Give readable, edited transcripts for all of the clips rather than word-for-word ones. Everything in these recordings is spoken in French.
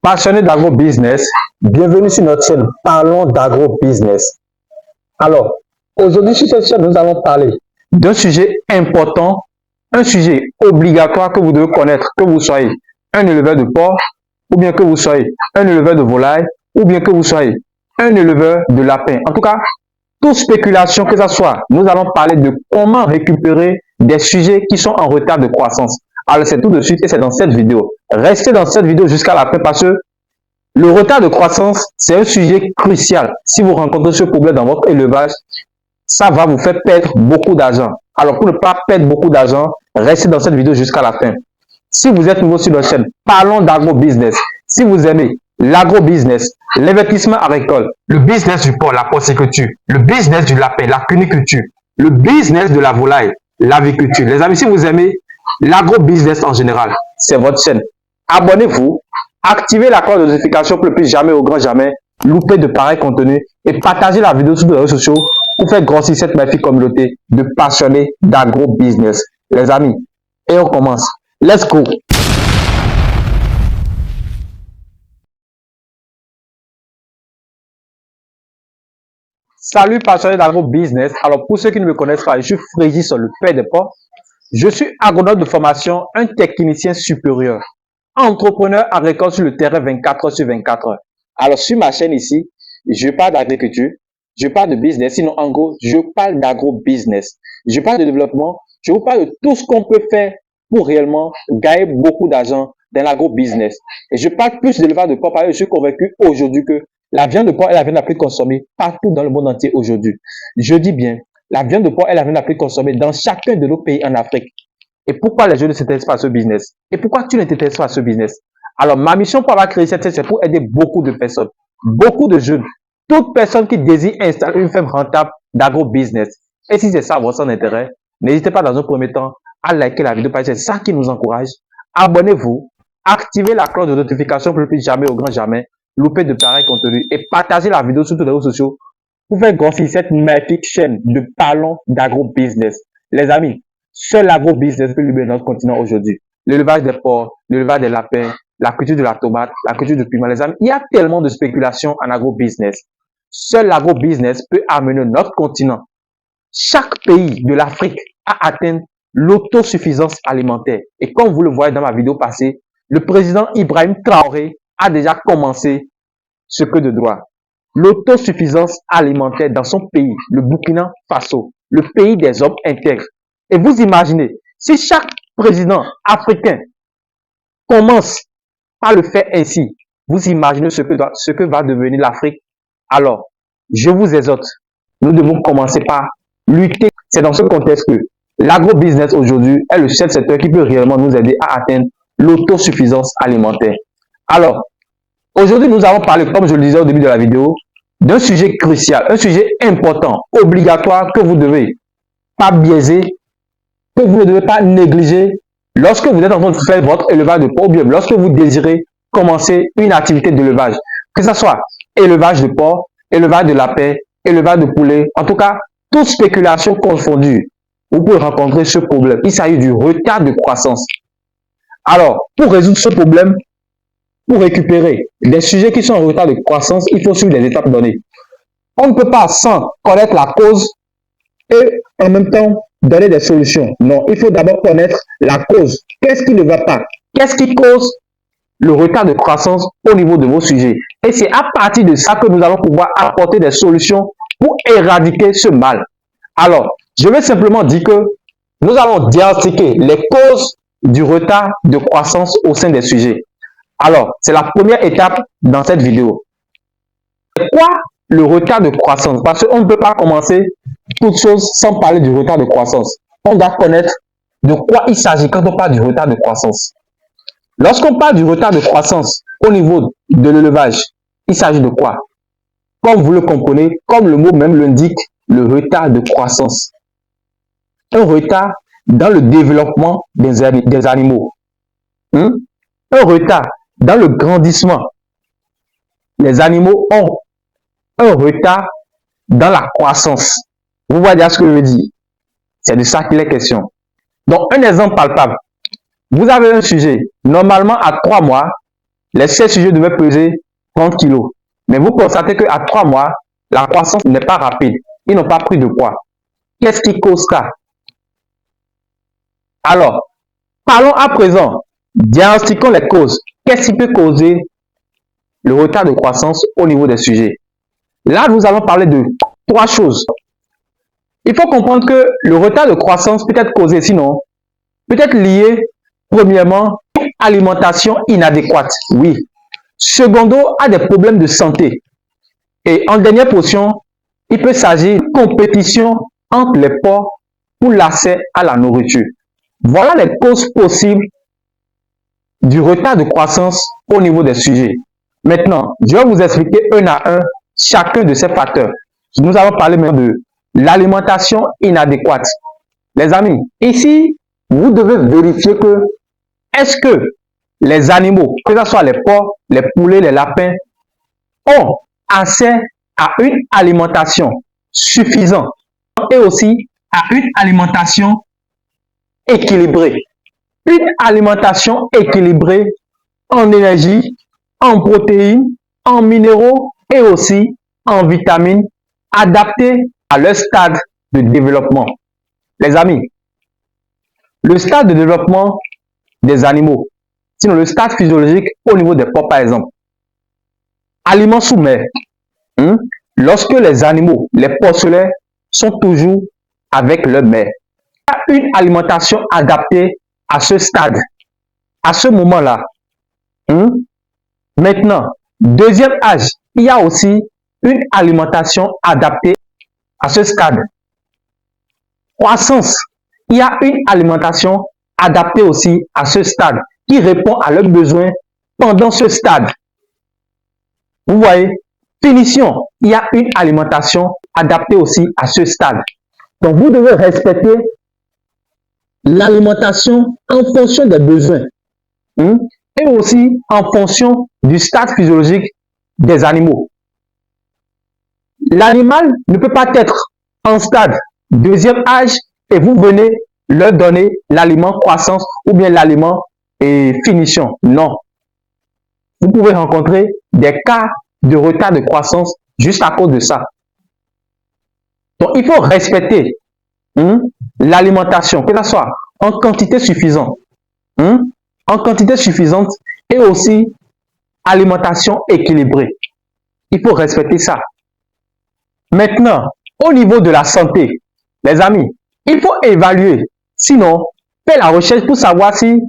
Passionnés d'agro-business, bienvenue sur notre chaîne Parlons d'agro-business. Alors, aujourd'hui sur cette chaîne, nous allons parler d'un sujet important, un sujet obligatoire que vous devez connaître, que vous soyez un éleveur de porc, ou bien que vous soyez un éleveur de volaille, ou bien que vous soyez un éleveur de lapin. En tout cas, toute spéculation que ce soit, nous allons parler de comment récupérer des sujets qui sont en retard de croissance. Alors, c'est tout de suite et c'est dans cette vidéo. Restez dans cette vidéo jusqu'à la fin parce que le retard de croissance, c'est un sujet crucial. Si vous rencontrez ce problème dans votre élevage, ça va vous faire perdre beaucoup d'argent. Alors, pour ne pas perdre beaucoup d'argent, restez dans cette vidéo jusqu'à la fin. Si vous êtes nouveau sur la chaîne, parlons d'agro-business. Si vous aimez l'agro-business, l'investissement agricole, le business du porc, la porciculture, le business du lapin, la cuniculture, le business de la volaille, l'aviculture. Les amis, si vous aimez l'agro-business en général, c'est votre chaîne. Abonnez-vous, activez la cloche de notification pour ne plus jamais au grand jamais louper de pareils contenus et partagez la vidéo sur les réseaux sociaux pour faire grossir cette magnifique communauté de passionnés d'agro-business. Les amis, et on commence. Let's go! Salut passionnés d'agro-business. Alors pour ceux qui ne me connaissent pas, je suis Frégis, le père des porcs. Je suis agronome de formation, un technicien supérieur, entrepreneur agricole sur le terrain 24 heures sur 24 heures. Alors sur ma chaîne ici, je parle d'agriculture, je parle de business, sinon en gros, je parle d'agro-business. Je parle de développement, je vous parle de tout ce qu'on peut faire pour réellement gagner beaucoup d'argent dans l'agro-business. Et je parle plus d'élevage de porc parce que je suis convaincu aujourd'hui que la viande de porc est la viande la plus consommée partout dans le monde entier aujourd'hui. Je dis bien, la viande de porc est la viande la plus consommée dans chacun de nos pays en Afrique. Et pourquoi les jeunes ne s'intéressent pas à ce business? Et pourquoi tu ne t'intéresses pas à ce business? Alors, ma mission pour avoir créé cette chaîne, c'est pour aider beaucoup de personnes, beaucoup de jeunes, toute personne qui désire installer une ferme rentable d'agro-business. Et si c'est ça votre intérêt, n'hésitez pas dans un premier temps à liker la vidéo parce que c'est ça qui nous encourage. Abonnez-vous, activez la cloche de notification pour ne plus jamais au grand jamais louper de pareils contenus et partagez la vidéo sur tous les réseaux sociaux pour faire grossir cette magnifique chaîne de Parlons d'agro-business. Les amis, seul l'agro-business peut libérer notre continent aujourd'hui. L'élevage des porcs, l'élevage des lapins, la culture de la tomate, la culture du piment. Les amis, il y a tellement de spéculation en agro-business. Seul l'agro-business peut amener notre continent. Chaque pays de l'Afrique a atteint l'autosuffisance alimentaire. Et comme vous le voyez dans ma vidéo passée, le président Ibrahim Traoré a déjà commencé ce que de droit. L'autosuffisance alimentaire dans son pays, le Burkina Faso, le pays des hommes intègres. Et vous imaginez, si chaque président africain commence à le faire ainsi, vous imaginez ce que va devenir l'Afrique. Alors, je vous exhorte, nous devons commencer par lutter. C'est dans ce contexte que l'agro-business aujourd'hui est le seul secteur qui peut réellement nous aider à atteindre l'autosuffisance alimentaire. Alors, aujourd'hui, nous allons parler, comme je le disais au début de la vidéo, d'un sujet crucial, un sujet important, obligatoire, que vous ne devez pas biaiser, que vous ne devez pas négliger lorsque vous êtes en train de faire votre élevage de porc ou bien lorsque vous désirez commencer une activité d'élevage, que ce soit élevage de porc, élevage de lapin, élevage de poulet, en tout cas, toute spéculation confondue, vous pouvez rencontrer ce problème. Il s'agit du retard de croissance. Alors, pour résoudre ce problème, pour récupérer des sujets qui sont en retard de croissance, il faut suivre des étapes données. On ne peut pas sans connaître la cause et en même temps donner des solutions. Non, il faut d'abord connaître la cause. Qu'est-ce qui ne va pas? Qu'est-ce qui cause le retard de croissance au niveau de vos sujets? Et c'est à partir de ça que nous allons pouvoir apporter des solutions pour éradiquer ce mal. Alors, je vais simplement dire que nous allons diagnostiquer les causes du retard de croissance au sein des sujets. Alors, c'est la première étape dans cette vidéo. Pourquoi le retard de croissance? Parce qu'on ne peut pas commencer toute chose sans parler du retard de croissance. On doit connaître de quoi il s'agit quand on parle du retard de croissance. Lorsqu'on parle du retard de croissance au niveau de l'élevage, il s'agit de quoi? Comme vous le comprenez, comme le mot même l'indique, le retard de croissance. Un retard dans le développement des animaux. Un retard dans le grandissement. Les animaux ont un retard dans la croissance. Vous voyez ce que je veux dire? C'est de ça qu'il est question. Donc, un exemple palpable. Vous avez un sujet, normalement à 3 mois, les 16 sujets devaient peser 30 kilos. Mais vous constatez qu'à 3 mois, la croissance n'est pas rapide. Ils n'ont pas pris de poids. Qu'est-ce qui cause ça? Alors, parlons à présent, diagnostiquons les causes. Qu'est-ce qui peut causer le retard de croissance au niveau des sujets? Là, nous allons parler de 3 choses. Il faut comprendre que le retard de croissance peut être causé, sinon, peut être lié, premièrement, à l'alimentation inadéquate. Oui. Secondo, à des problèmes de santé. Et en dernière position, il peut s'agir de compétition entre les porcs pour l'accès à la nourriture. Voilà les causes possibles du retard de croissance au niveau des sujets. Maintenant, je vais vous expliquer un à un chacun de ces facteurs. Nous allons parler maintenant de l'alimentation inadéquate. Les amis, ici, vous devez vérifier que est-ce que les animaux, que ce soit les porcs, les poulets, les lapins, ont accès à une alimentation suffisante et aussi à une alimentation équilibrée. Une alimentation équilibrée en énergie, en protéines, en minéraux et aussi en vitamines adaptées à leur stade de développement. Les amis, le stade de développement des animaux, sinon le stade physiologique au niveau des porcs par exemple, aliments sous mer, lorsque les animaux, les porcelets, sont toujours avec leur mère. Il y a une alimentation adaptée à ce stade, à ce moment-là. Maintenant, deuxième âge, il y a aussi une alimentation adaptée à ce stade. Croissance, il y a une alimentation adaptée aussi à ce stade qui répond à leurs besoins pendant ce stade. Vous voyez, finition, il y a une alimentation adaptée aussi à ce stade. Donc, vous devez respecter l'alimentation en fonction des besoins et aussi en fonction du stade physiologique des animaux. L'animal ne peut pas être en stade deuxième âge et vous venez leur donner l'aliment croissance ou bien l'aliment finition. Non. Vous pouvez rencontrer des cas de retard de croissance juste à cause de ça. Donc, il faut respecter l'alimentation, que ce soit en quantité suffisante, et aussi alimentation équilibrée. Il faut respecter ça. Maintenant, au niveau de la santé, les amis, il faut évaluer. Sinon, faire la recherche pour savoir si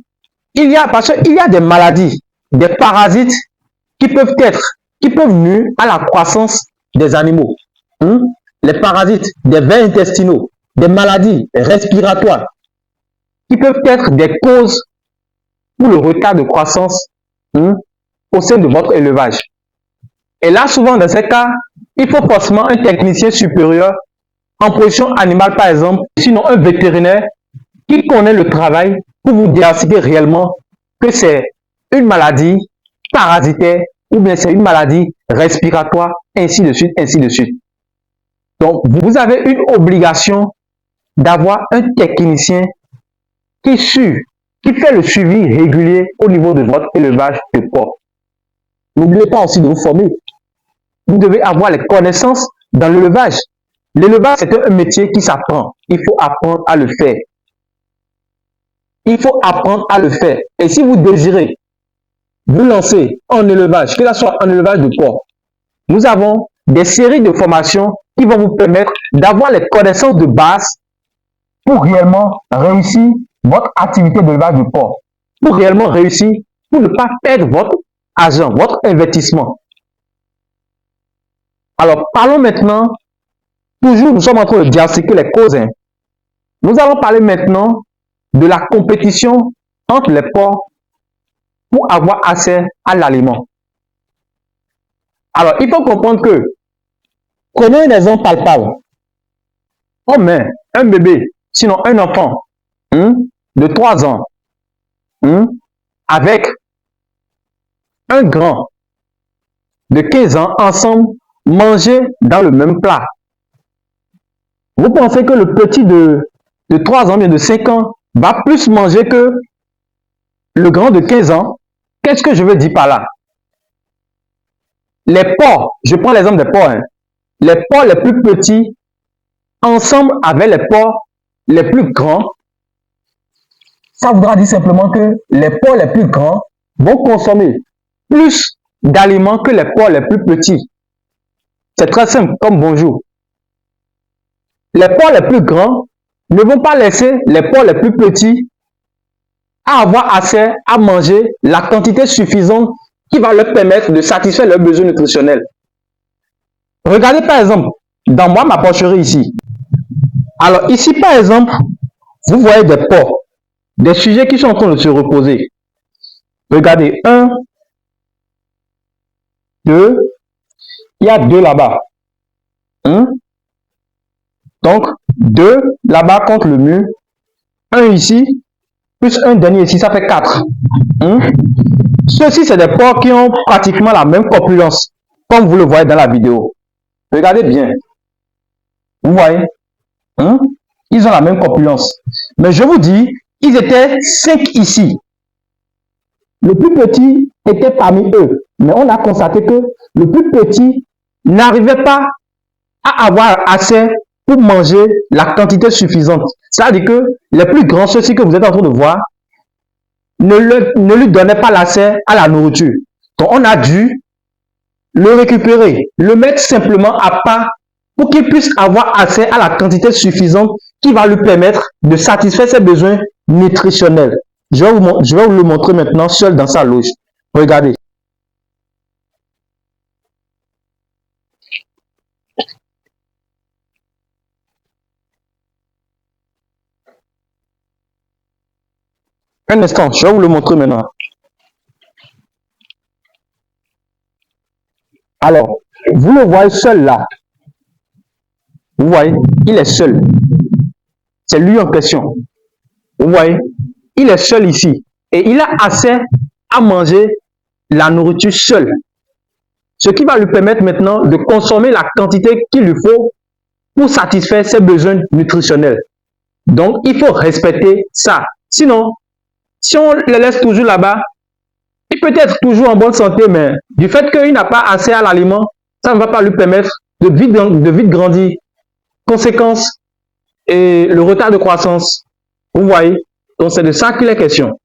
parce qu'il y a des maladies, des parasites qui peuvent nuire à la croissance des animaux. Les parasites des vers intestinaux, des maladies respiratoires, qui peuvent être des causes pour le retard de croissance au sein de votre élevage. Et là, souvent, dans ces cas, il faut forcément un technicien supérieur en production animale, par exemple, sinon un vétérinaire qui connaît le travail pour vous diagnostiquer réellement que c'est une maladie parasitaire ou bien c'est une maladie respiratoire, ainsi de suite, ainsi de suite. Donc, vous avez une obligation d'avoir un technicien qui fait le suivi régulier au niveau de votre élevage de porc. N'oubliez pas aussi de vous former. Vous devez avoir les connaissances dans l'élevage. L'élevage, c'est un métier qui s'apprend. Il faut apprendre à le faire. Il faut apprendre à le faire. Et si vous désirez vous lancer en élevage, que ce soit en élevage de porc, nous avons des séries de formations qui vont vous permettre d'avoir les connaissances de base pour réellement réussir votre activité d'élevage de porc. Pour réellement réussir, pour ne pas perdre votre argent, votre investissement. Alors, parlons maintenant, toujours nous sommes en train de diagnostiquer les causes. Nous allons parler maintenant de la compétition entre les porcs pour avoir accès à l'aliment. Alors, il faut comprendre que, prenons un exemple palpable. On met un bébé, sinon un enfant de 3 ans, avec un grand de 15 ans, ensemble, manger dans le même plat. Vous pensez que le petit de 3 ans, bien de 5 ans, va plus manger que le grand de 15 ans? Qu'est-ce que je veux dire par là? Les porcs, je prends l'exemple des porcs, hein. Les porcs les plus petits, ensemble avec les porcs les plus grands, ça voudra dire simplement que les porcs les plus grands vont consommer plus d'aliments que les porcs les plus petits. C'est très simple, comme bonjour. Les porcs les plus grands ne vont pas laisser les porcs les plus petits à avoir assez à manger la quantité suffisante qui va leur permettre de satisfaire leurs besoins nutritionnels. Regardez par exemple, dans ma porcherie ici. Alors ici par exemple, vous voyez des porcs, des sujets qui sont en train de se reposer. Regardez, 1, 2, il y a 2 là-bas. Donc 2 là-bas contre le mur, 1 ici, plus un dernier ici, ça fait 4. Ceux-ci, c'est des porcs qui ont pratiquement la même corpulence, comme vous le voyez dans la vidéo. Regardez bien. Vous voyez? Ils ont la même corpulence. Mais je vous dis, ils étaient 5 ici. Le plus petit était parmi eux. Mais on a constaté que le plus petit n'arrivait pas à avoir assez pour manger la quantité suffisante. C'est-à-dire que les plus grands, ceux-ci que vous êtes en train de voir, ne lui donnaient pas l'accès à la nourriture. Donc on a dû le récupérer, le mettre simplement à part pour qu'il puisse avoir accès à la quantité suffisante qui va lui permettre de satisfaire ses besoins nutritionnels. Je vais vous le montrer maintenant seul dans sa loge. Regardez. Un instant, je vais vous le montrer maintenant. Alors, vous le voyez seul là. Vous voyez, il est seul. C'est lui en question. Vous voyez, il est seul ici. Et il a assez à manger la nourriture seul. Ce qui va lui permettre maintenant de consommer la quantité qu'il lui faut pour satisfaire ses besoins nutritionnels. Donc, il faut respecter ça. Sinon, si on le laisse toujours là-bas, il peut être toujours en bonne santé, mais du fait qu'il n'a pas assez à l'aliment, ça ne va pas lui permettre de vite grandir. Conséquence, et le retard de croissance. Vous voyez? Donc, c'est de ça qu'il est question.